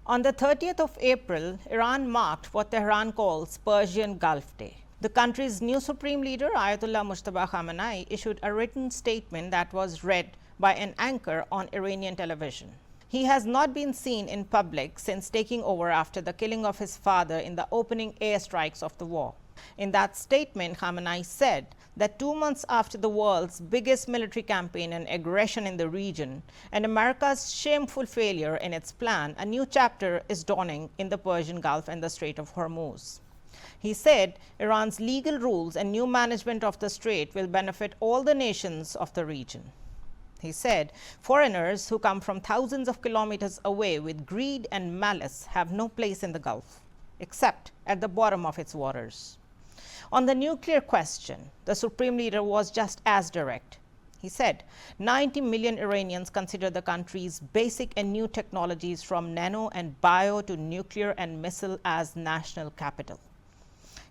On the 30th of April, Iran marked what Tehran calls Persian Gulf Day. The country's new supreme leader, Ayatollah Mujtaba Khamenei, issued a written statement that was read by an anchor on Iranian television. He has not been seen in public since taking over after the killing of his father in the opening airstrikes of the war. In that statement, Khamenei said that 2 months after the world's biggest military campaign and aggression in the region and America's shameful failure in its plan, a new chapter is dawning in the Persian Gulf and the Strait of Hormuz. He said Iran's legal rules and new management of the strait will benefit all the nations of the region. He said foreigners who come from thousands of kilometers away with greed and malice have no place in the Gulf, except at the bottom of its waters. On the nuclear question, the supreme leader was just as direct. He said 90 million Iranians consider the country's basic and new technologies from nano and bio to nuclear and missile as national capital.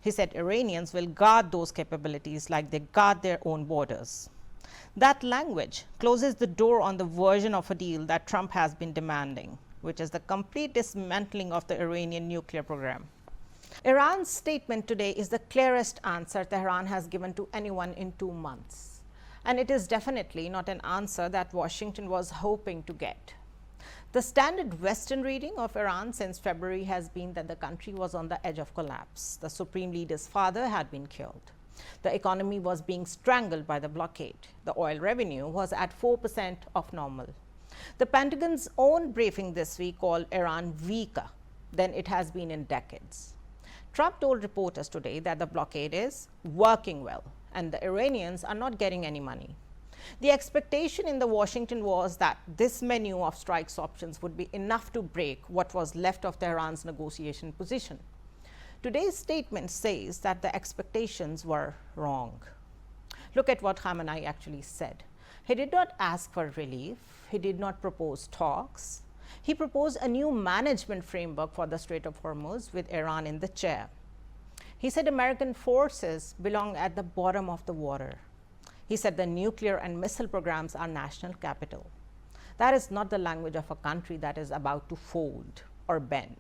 He said Iranians will guard those capabilities like they guard their own borders. That language closes the door on the version of a deal that Trump has been demanding, which is the complete dismantling of the Iranian nuclear program. Iran's statement today is the clearest answer Tehran has given to anyone in 2 months. And it is definitely not an answer that Washington was hoping to get. The standard Western reading of Iran since February has been that the country was on the edge of collapse. The supreme leader's father had been killed. The economy was being strangled by the blockade. The oil revenue was at 4% of normal. The Pentagon's own briefing this week called Iran weaker than it has been in decades. Trump told reporters today that the blockade is working well and the Iranians are not getting any money. The expectation in the Washington was that this menu of strikes options would be enough to break what was left of Tehran's negotiation position. Today's statement says that the expectations were wrong. Look at what Khamenei actually said. He did not ask for relief. He did not propose talks. He proposed a new management framework for the Strait of Hormuz with Iran in the chair. He said American forces belong at the bottom of the water. He said the nuclear and missile programs are national capital. That is not the language of a country that is about to fold or bend.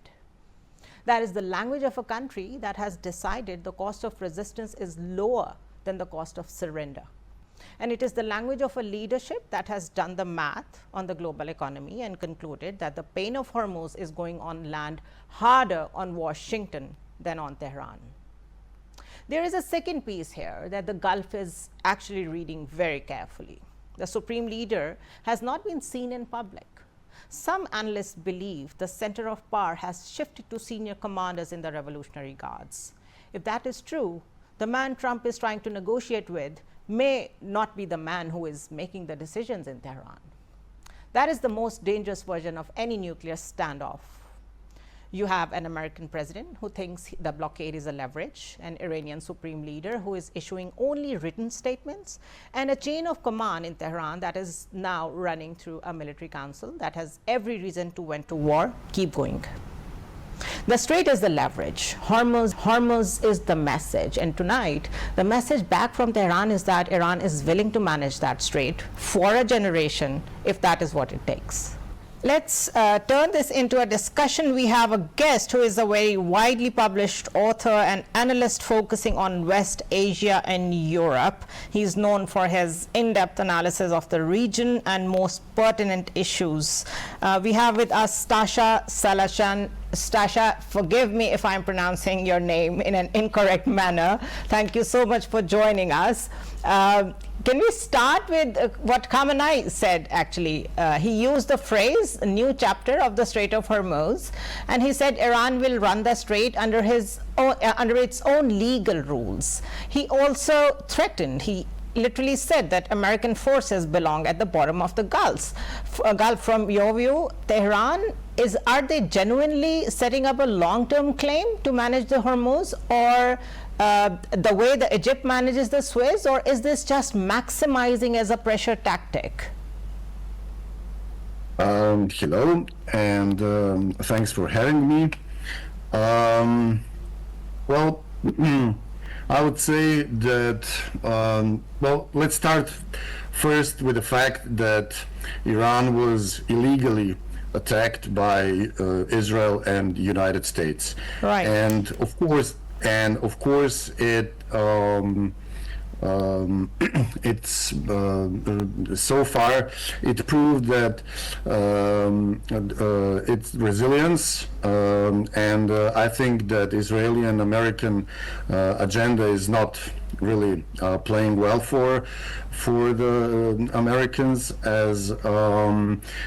That is the language of a country that has decided the cost of resistance is lower than the cost of surrender. And it is the language of a leadership that has done the math on the global economy and concluded that the pain of Hormuz is going on land harder on Washington than on Tehran. There is a second piece here that the Gulf is actually reading very carefully. The supreme leader has not been seen in public. Some analysts believe the center of power has shifted to senior commanders in the Revolutionary Guards. If that is true, the man Trump is trying to negotiate with may not be the man who is making the decisions in Tehran. That is the most dangerous version of any nuclear standoff. You have an American president who thinks the blockade is a leverage, an Iranian supreme leader who is issuing only written statements, and a chain of command in Tehran that is now running through a military council that has every reason to went to war. Keep going. The strait is the leverage. Hormuz is the message. And tonight, the message back from Tehran is that Iran is willing to manage that strait for a generation if that is what it takes. Let's turn this into a discussion. We have a guest who is a very widely published author and analyst focusing on West Asia and Europe. He's known for his in-depth analysis of the region and most pertinent issues. We have with us Stasa Salacanin. Stasa, forgive me if I'm pronouncing your name in an incorrect manner. Thank you so much for joining us. Can we start with what Khamenei said, actually? He used the phrase, a new chapter of the Strait of Hormuz, and he said Iran will run the strait under its own legal rules. He also threatened, he literally said that American forces belong at the bottom of the Gulf. From your view, Tehran, are they genuinely setting up a long-term claim to manage the Hormuz, or the way that Egypt manages the Suez, or is this just maximizing as a pressure tactic? Hello, and thanks for having me. Well, I would say that, well, let's start first with the fact that Iran was illegally attacked by Israel and United States. Right. And of course, it's so far it proved that its resilience, and I think that Israeli and American agenda is not really playing well for the Americans, as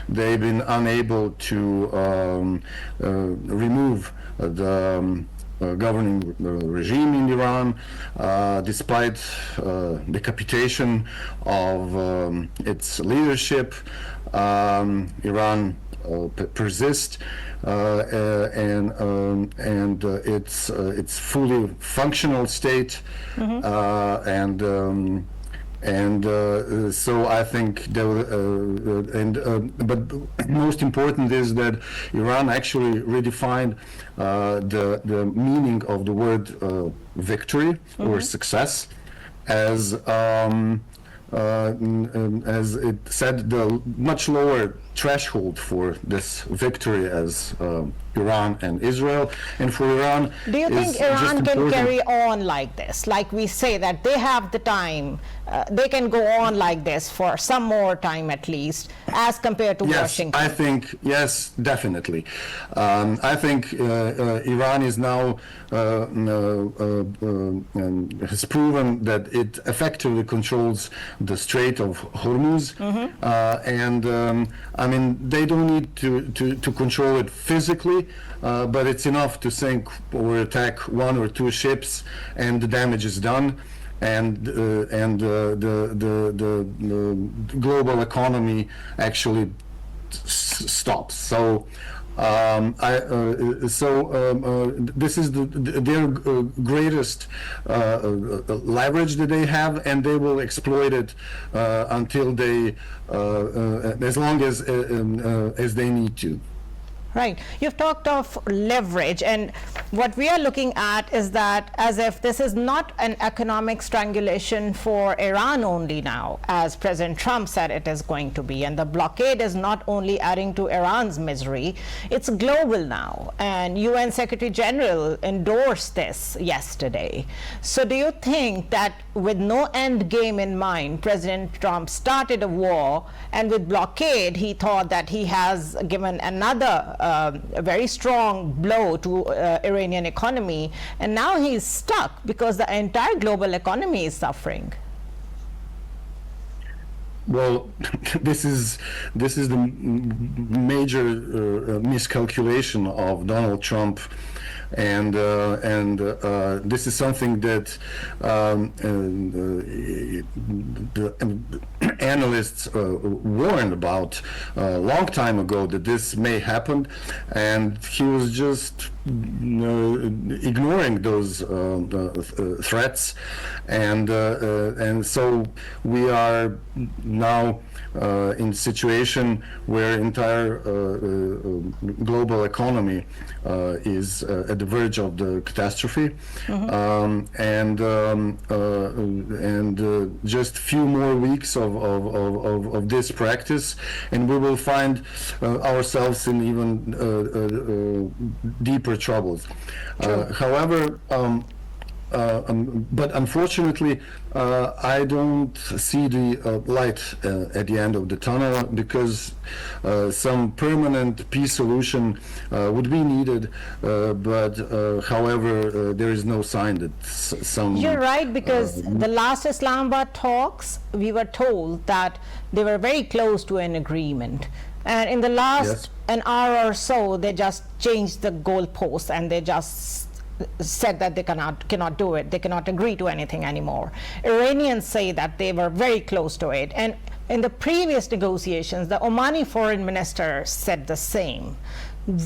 they've been unable to remove the governing regime in Iran, despite decapitation of its leadership. Iran persists, and its fully functional state, so I think but most important is that Iran actually redefined the meaning of the word victory or success, as it said the much lower threshold for this victory as Iran and Israel. And for Iran, do you think Iran can carry on like this? Like we say that they have the time, they can go on like this for some more time at least, as compared to Washington? I think, yes, definitely. I think Iran is now has proven that it effectively controls the Strait of Hormuz, and I mean, they don't need to control it physically, but it's enough to sink or attack one or two ships, and the damage is done, and the global economy actually stops. So this is their greatest leverage that they have, and they will exploit it until they, as long as they need to. Right. You've talked of leverage, and what we are looking at is that as if this is not an economic strangulation for Iran only now, as President Trump said it is going to be, and the blockade is not only adding to Iran's misery, it's global now, and UN Secretary General endorsed this yesterday. So do you think that with no end game in mind, President Trump started a war, and with blockade he thought that he has given another a very strong blow to Iranian economy, and now he's stuck because the entire global economy is suffering? Well, this is the major miscalculation of Donald Trump, and this is something that the analysts warned about a long time ago, that this may happen, and he was just ignoring those threats, and so we are now in a situation where entire global economy is at the verge of the catastrophe, and just few more weeks of this practice, and we will find ourselves in even deeper troubles. However, but unfortunately, I don't see the light at the end of the tunnel, because some permanent peace solution would be needed, but however, there is no sign that some... You're right, because the last Islamabad talks, we were told that they were very close to an agreement. And in the last an hour or so, they just changed the goalposts, and they just said that they cannot do it. They cannot agree to anything anymore. Iranians say that they were very close to it. And in the previous negotiations, the Omani foreign minister said the same.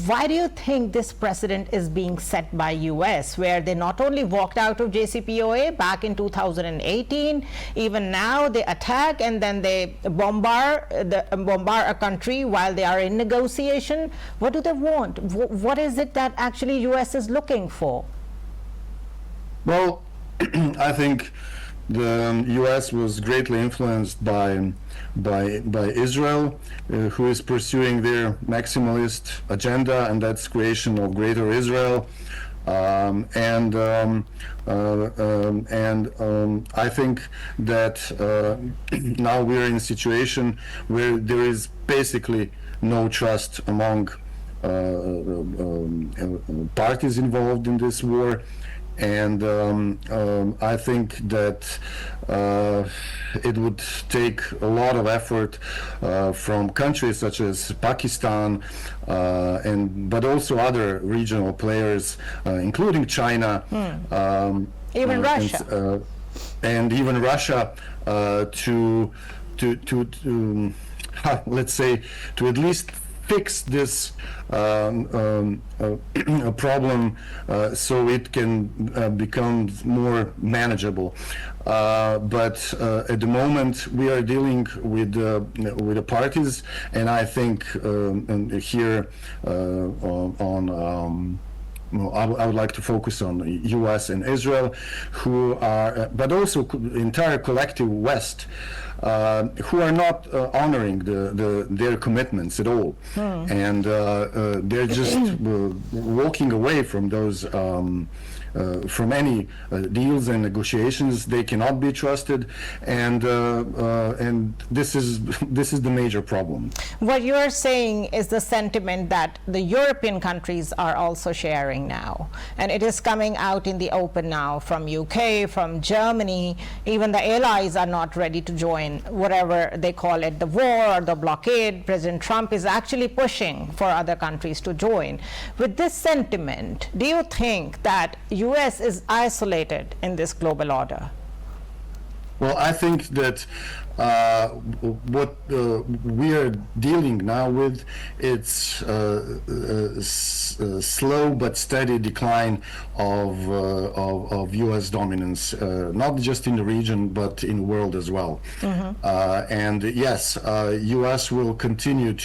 Why do you think this precedent is being set by US, where they not only walked out of JCPOA back in 2018, even now they attack and then they bombard a country while they are in negotiation? What do they want? What is it that actually US is looking for? Well, I think the U.S. was greatly influenced by Israel, who is pursuing their maximalist agenda, and that's creation of Greater Israel. I think that now we're in a situation where there is basically no trust among parties involved in this war. And I think that it would take a lot of effort from countries such as Pakistan, but also other regional players, including China, even Russia, and even Russia, to let's say, to at least fix this problem so it can become more manageable. But at the moment we are dealing with the parties, and I think and here I would like to focus on the U.S. and Israel, who are, but also the entire collective West, who are not honoring their commitments at all, and they're just walking away from those. From any deals and negotiations. They cannot be trusted, and this is the major problem. What you are saying is the sentiment that the European countries are also sharing now, and it is coming out in the open now from UK, from Germany. Even the allies are not ready to join whatever they call it, the war or the blockade. President Trump is actually pushing for other countries to join. With this sentiment, do you think that US is isolated in this global order? Well, I think that what we are dealing now with, it's slow but steady decline of U.S. dominance, not just in the region but in the world as well. And yes, U.S. will continue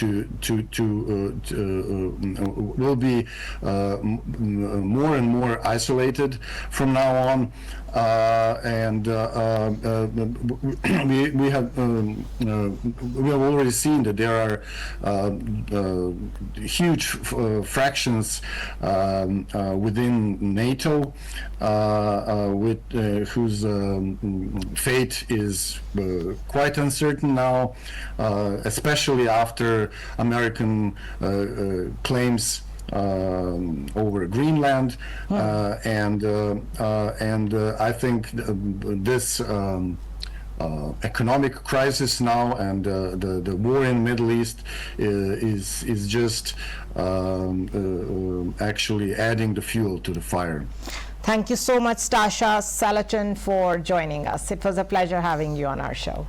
will be more and more isolated from now on. We have already seen that there are huge fractions within NATO, whose fate is quite uncertain now, especially after American claims over Greenland, and I think this economic crisis now and the war in Middle East is just actually adding the fuel to the fire. Thank you so much, Stasa Salacanin, for joining us. It was a pleasure having you on our show.